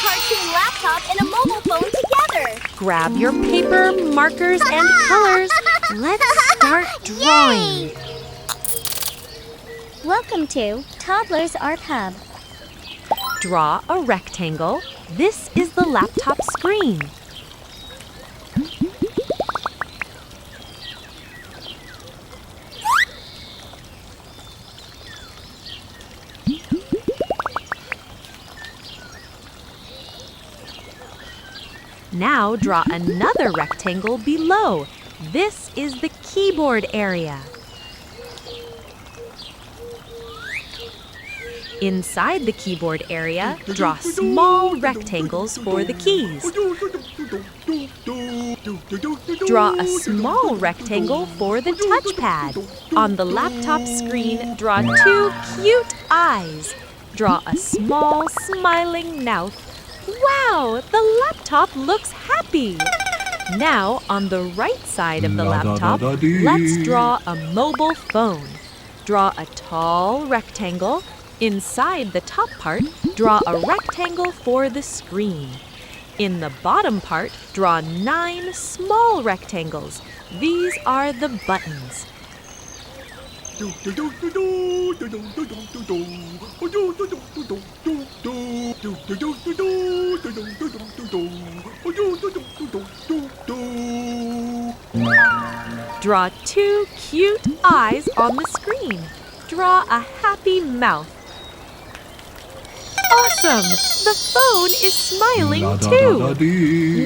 cartoon laptop and a mobile phone together. Grab your paper, markers, and colors. Let's start drawing. Yay! Welcome to Toddlers Art Hub. Draw a rectangle. This is the laptop screen. Now draw another rectangle below. This is the keyboard area. Inside the keyboard area, draw small rectangles for the keys. Draw a small rectangle for the touchpad. On the laptop screen, draw two cute eyes. Draw a small smiling mouth. Wow, the laptop looks happy. Now, on the right side of the laptop, let's draw a mobile phone. Draw a tall rectangle. Inside the top part, draw a rectangle for the screen. In the bottom part, draw 9 small rectangles. These are the buttons. Draw 2 cute eyes on the screen. Draw a happy mouth. Awesome! The phone is smiling too!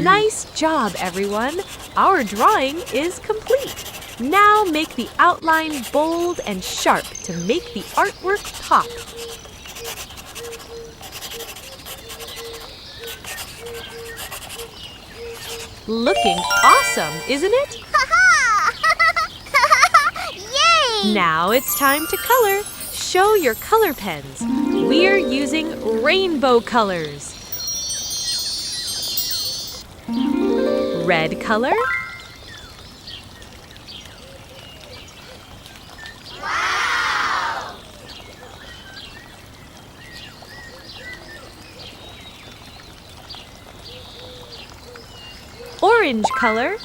Nice job, everyone! Our drawing is complete. Now make the outline bold and sharp to make the artwork pop. Looking awesome, isn't it? Yay! Now it's time to color. Show your color pens. We're using rainbow colors. Red color. Wow! Orange color.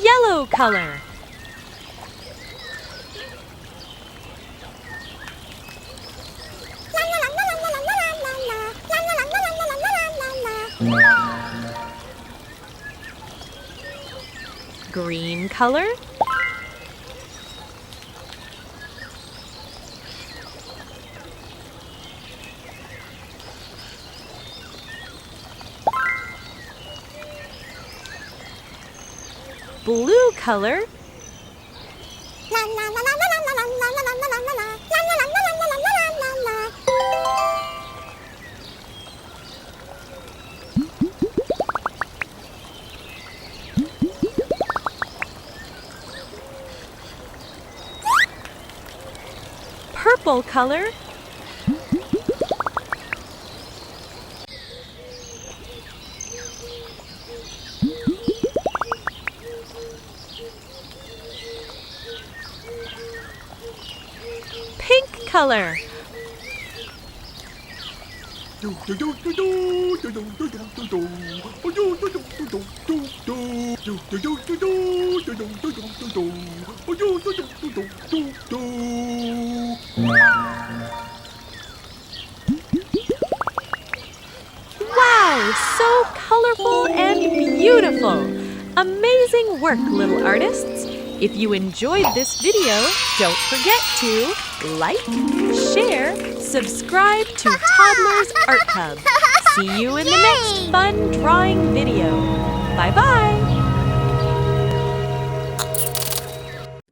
Yellow color. Green color. Blue color. Purple color. Pink color. Wow, so colorful and beautiful. Amazing work, little artists. If you enjoyed this video, don't forget to like, share, subscribe to Toddlers Art Hub. See you in the next fun drawing video. Bye-bye.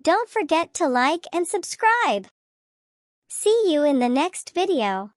Don't forget to like and subscribe. See you in the next video.